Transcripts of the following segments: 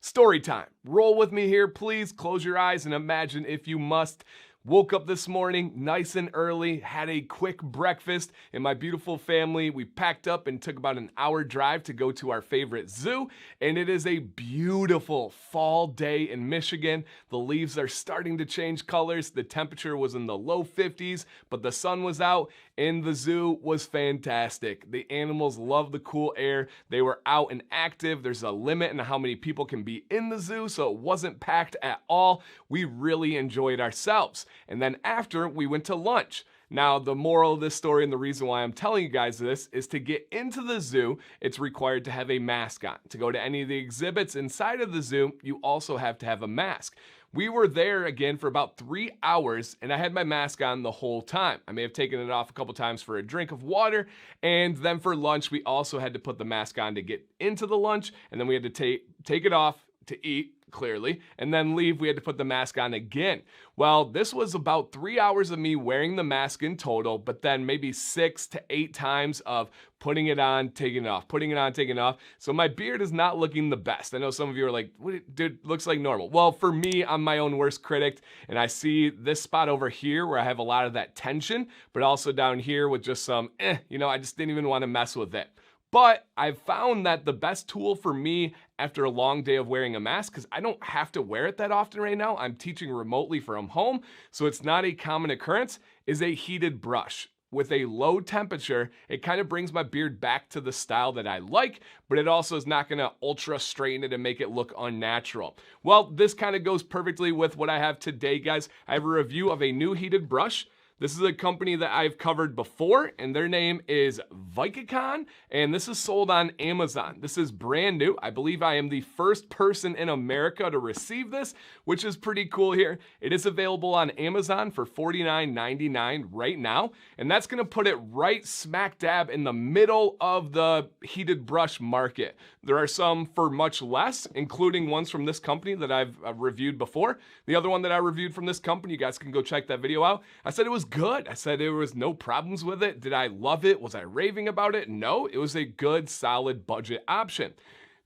Story time. Roll with me here, please. Close your eyes and imagine, if you must. Woke up this morning nice and early, had a quick breakfast, and my beautiful family, we packed up and took about an hour drive to go to our favorite zoo. And it is a beautiful fall day in Michigan. The leaves are starting to change colors. The temperature was in the low 50s, but the sun was out and the zoo was fantastic. The animals love the cool air. They were out and active. There's a limit on how many people can be in the zoo, so it wasn't packed at all. We really enjoyed ourselves. And then after, we went to lunch. Now, the moral of this story and the reason why I'm telling you guys this is to get into the zoo, it's required to have a mask on. To go to any of the exhibits inside of the zoo, you also have to have a mask. We were there again for about 3 hours and I had my mask on the whole time. I may have taken it off a couple times for a drink of water, and then for lunch we also had to put the mask on to get into the lunch, and then we had to take it off to eat, clearly, and then leave. We had to put the mask on again. Well, this was about 3 hours of me wearing the mask in total, but then maybe 6 to 8 times of putting it on, taking it off, putting it on, taking it off. So my beard is not looking the best. I know some of you are like, what, dude, looks like normal. Well, for me, I'm my own worst critic, and I see this spot over here where I have a lot of that tension, but also down here with just some, I just didn't even want to mess with it. But I've found that the best tool for me after a long day of wearing a mask, because I don't have to wear it that often right now, I'm teaching remotely from home, so it's not a common occurrence, is a heated brush. With a low temperature, it kind of brings my beard back to the style that I like, but it also is not gonna ultra straighten it and make it look unnatural. Well, this kind of goes perfectly with what I have today, guys. I have a review of a new heated brush. This is a company that I've covered before, and their name is Vikicon, and this is sold on Amazon. This is brand new. I believe I am the first person in America to receive this, which is pretty cool here. It is available on Amazon for $49.99 right now, and that's gonna put it right smack dab in the middle of the heated brush market. There are some for much less, including ones from this company that I've reviewed before. The other one that I reviewed from this company, you guys can go check that video out. I said it was good. I said there was no problems with it. Did I love it? Was I raving about it? No, it was a good, solid budget option.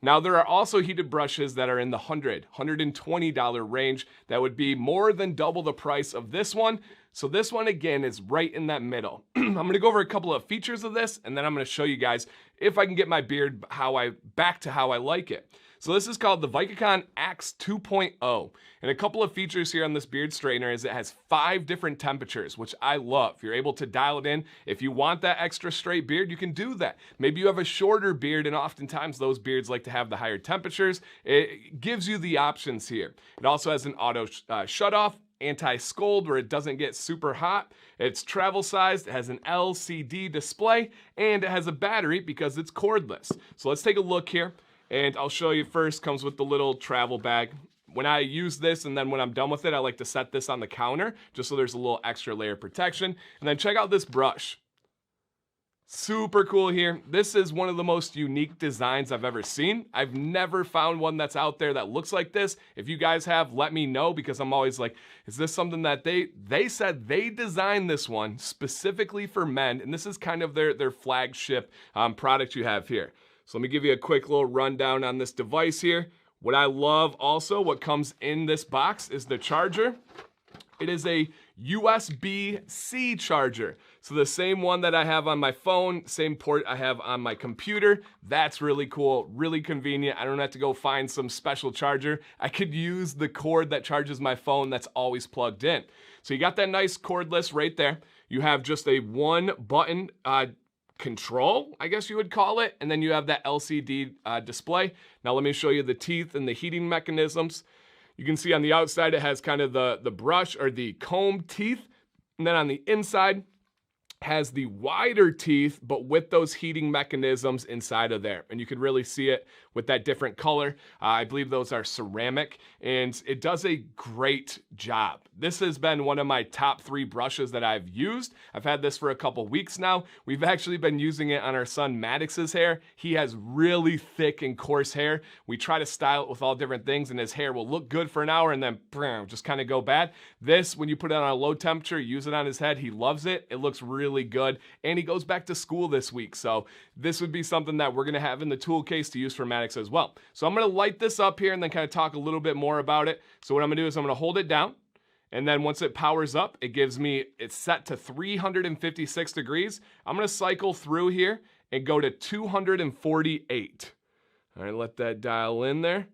Now, there are also heated brushes that are in the $120 range that would be more than double the price of this one. So this one, again, is right in that middle. I'm gonna go over a couple of features of this, and then I'm gonna show you guys if I can get my beard back to how I like it. So this is called the Vikicon Axe 2.0. And a couple of features here on this beard straightener is it has 5 different temperatures, which I love. You're able to dial it in. If you want that extra straight beard, you can do that. Maybe you have a shorter beard, and oftentimes those beards like to have the higher temperatures. It gives you the options here. It also has an auto shut off, anti-scold where it doesn't get super hot. It's travel sized, it has an LCD display, and it has a battery because it's cordless. So let's take a look here. And I'll show you first, comes with the little travel bag. When I use this and then when I'm done with it, I like to set this on the counter just so there's a little extra layer of protection. And then check out this brush. Super cool here. This is one of the most unique designs I've ever seen. I've never found one that's out there that looks like this. If you guys have, let me know, because I'm always like, is this something that they said they designed this one specifically for men, and this is kind of their flagship product you have here. So let me give you a quick little rundown on this device here. What I love also, what comes in this box is the charger. It is a USB-C charger. So the same one that I have on my phone, same port I have on my computer. That's really cool, really convenient. I don't have to go find some special charger. I could use the cord that charges my phone that's always plugged in. So you got that nice cordless right there. You have just a one button control, I guess you would call it, and then you have that LCD display. Now let me show you the teeth and the heating mechanisms. You can see on the outside it has kind of the brush or the comb teeth, and then on the inside has the wider teeth, but with those heating mechanisms inside of there. And you can really see it with that different color. I believe those are ceramic, and it does a great job. This has been one of my top 3 brushes that I've used. I've had this for a couple weeks now. We've actually been using it on our son Maddox's hair. He has really thick and coarse hair. We try to style it with all different things, and his hair will look good for an hour and then just kind of go bad. This, when you put it on a low temperature, use it on his head, he loves it. It looks really really good. And he goes back to school this week. So this would be something that we're going to have in the tool case to use for Maddox as well. So I'm going to light this up here and then kind of talk a little bit more about it. So what I'm going to do is I'm going to hold it down. And then once it powers up, it's set to 356 degrees. I'm going to cycle through here and go to 248. All right, let that dial in there.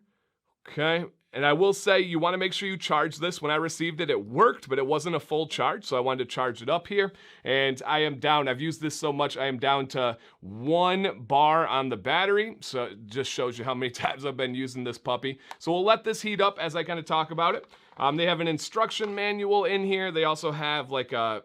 Okay. And I will say you want to make sure you charge this. When I received it, it worked, but it wasn't a full charge. So I wanted to charge it up here. And I am down. I've used this so much. I am down to 1 bar on the battery. So it just shows you how many times I've been using this puppy. So we'll let this heat up as I kind of talk about it. They have an instruction manual in here. They also have like a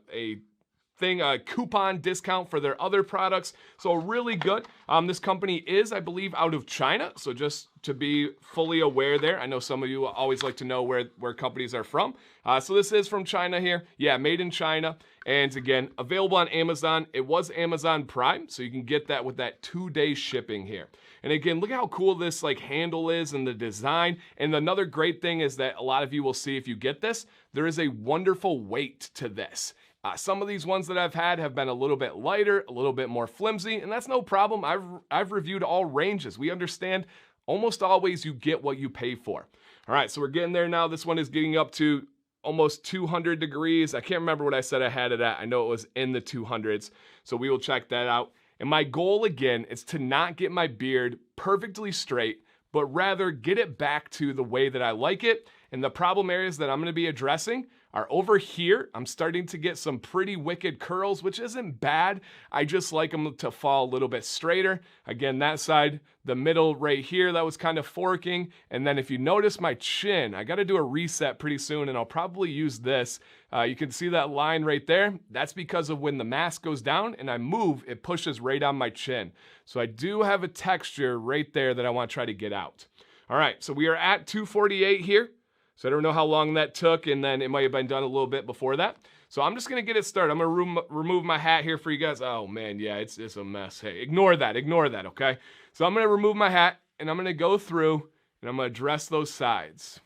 coupon discount for their other products. So really good. This company is, I believe, out of China. So just to be fully aware there. I know some of you always like to know where companies are from. So this is from China here. Yeah, made in China. And again, available on Amazon. It was Amazon Prime, so you can get that with that 2-day shipping here. And again, look how cool this like handle is and the design. And another great thing is that a lot of you will see if you get this, there is a wonderful weight to this. Some of these ones that I've had have been a little bit lighter, a little bit more flimsy, and that's no problem. I've reviewed all ranges. We understand almost always you get what you pay for. All right, so we're getting there now. This one is getting up to almost 200 degrees. I can't remember what I said I had it at. I know it was in the 200s, so we will check that out. And my goal, again, is to not get my beard perfectly straight, but rather get it back to the way that I like it. And the problem areas that I'm going to be addressing are over here. I'm starting to get some pretty wicked curls, which isn't bad. I just like them to fall a little bit straighter. Again, that side, the middle right here, that was kind of forking. And then if you notice my chin, I got to do a reset pretty soon, and I'll probably use this. You can see that line right there. That's because of when the mask goes down and I move, it pushes right on my chin. So I do have a texture right there that I want to try to get out. All right, so we are at 248 here. So I don't know how long that took, and then it might have been done a little bit before that. So I'm just going to get it started. I'm going to remove my hat here for you guys. Oh, man, yeah, it's a mess. Hey, ignore that, okay? So I'm going to remove my hat, and I'm going to go through, and I'm going to dress those sides.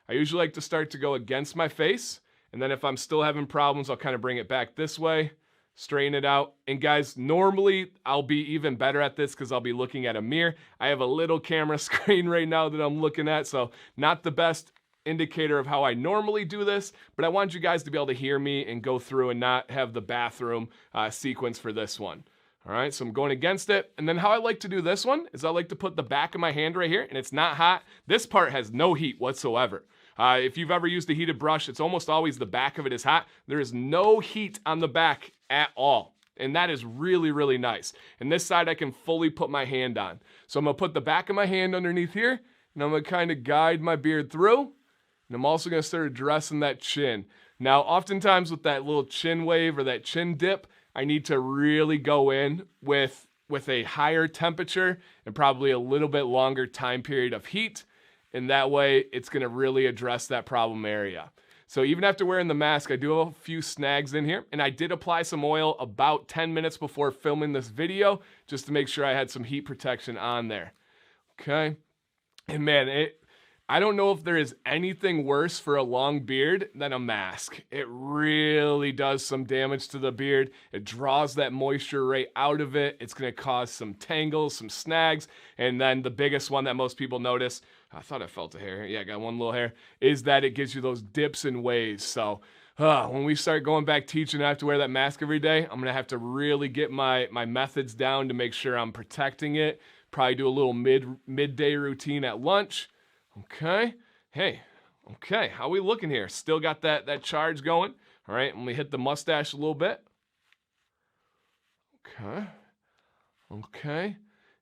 I usually like to start to go against my face, and then if I'm still having problems, I'll kind of bring it back this way, straighten it out. And guys, normally I'll be even better at this because I'll be looking at a mirror. I have a little camera screen right now that I'm looking at, so not the best indicator of how I normally do this, but I want you guys to be able to hear me and go through and not have the bathroom sequence for this one. All right, so I'm going against it. And then how I like to do this one is I like to put the back of my hand right here, and it's not hot. This part has no heat whatsoever. If you've ever used a heated brush, it's almost always the back of it is hot. There is no heat on the back at all. And that is really, really nice. And this side I can fully put my hand on. So I'm gonna put the back of my hand underneath here, and I'm gonna kind of guide my beard through. And I'm also going to start addressing that chin. Now, oftentimes with that little chin wave or that chin dip, I need to really go in with a higher temperature and probably a little bit longer time period of heat. And that way, it's going to really address that problem area. So even after wearing the mask, I do have a few snags in here. And I did apply some oil about 10 minutes before filming this video just to make sure I had some heat protection on there. Okay. And man, I don't know if there is anything worse for a long beard than a mask. It really does some damage to the beard. It draws that moisture right out of it. It's going to cause some tangles, some snags. And then the biggest one that most people notice, I thought I felt a hair. Yeah, I got one little hair, is that it gives you those dips and waves. So when we start going back teaching, I have to wear that mask every day. I'm going to have to really get my methods down to make sure I'm protecting it. Probably do a little midday routine at lunch. Okay, hey, okay, how we looking here? Still got that charge going. All right, let me hit the mustache a little bit. Okay.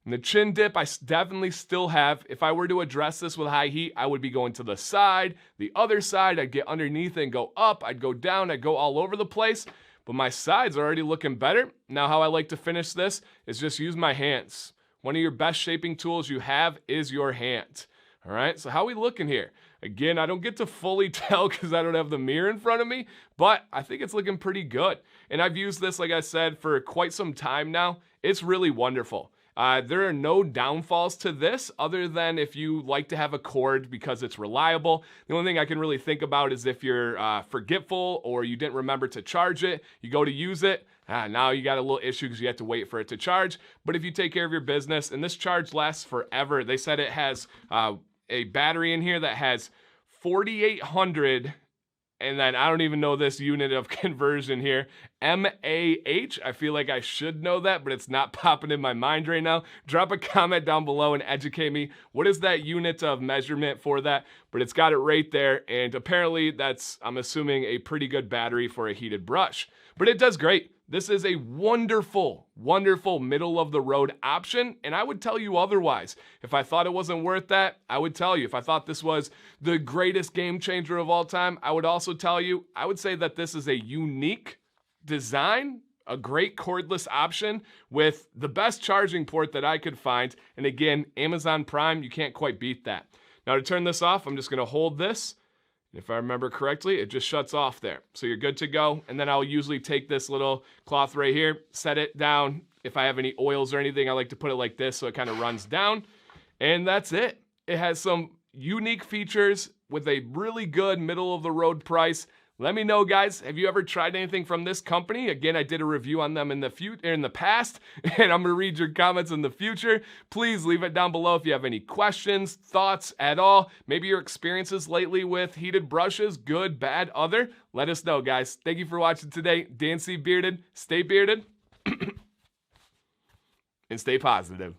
And the chin dip, I definitely still have. If I were to address this with high heat, I would be going to the side, the other side. I'd get underneath and go up. I'd go down. I'd go all over the place. But my sides are already looking better. Now, how I like to finish this is just use my hands. One of your best shaping tools you have is your hand. All right, so how we looking here? Again, I don't get to fully tell because I don't have the mirror in front of me, but I think it's looking pretty good. And I've used this, like I said, for quite some time now. It's really wonderful. There are no downfalls to this other than if you like to have a cord because it's reliable. The only thing I can really think about is if you're forgetful or you didn't remember to charge it, you go to use it, now you got a little issue because you have to wait for it to charge. But if you take care of your business, and this charge lasts forever, they said it has a battery in here that has 4,800, and then I don't even know this unit of conversion here, mAh. I feel like I should know that, but it's not popping in my mind right now. Drop a comment down below and educate me. What is that unit of measurement for that? But it's got it right there, and apparently that's, I'm assuming, a pretty good battery for a heated brush. But it does great. This is a wonderful, wonderful middle-of-the-road option, and I would tell you otherwise. If I thought it wasn't worth that, I would tell you. If I thought this was the greatest game changer of all time, I would also tell you. I would say that this is a unique design, a great cordless option with the best charging port that I could find, and again, Amazon Prime, you can't quite beat that. Now to turn this off, I'm just going to hold this. If I remember correctly, it just shuts off there. So you're good to go. And then I'll usually take this little cloth right here, set it down. If I have any oils or anything, I like to put it like this so it kind of runs down. And that's it. It has some unique features with a really good middle-of-the-road price. Let me know, guys, have you ever tried anything from this company? Again, I did a review on them in the past, and I'm going to read your comments in the future. Please leave it down below if you have any questions, thoughts at all. Maybe your experiences lately with heated brushes, good, bad, other. Let us know, guys. Thank you for watching today. DanCBearded, stay bearded, and stay positive.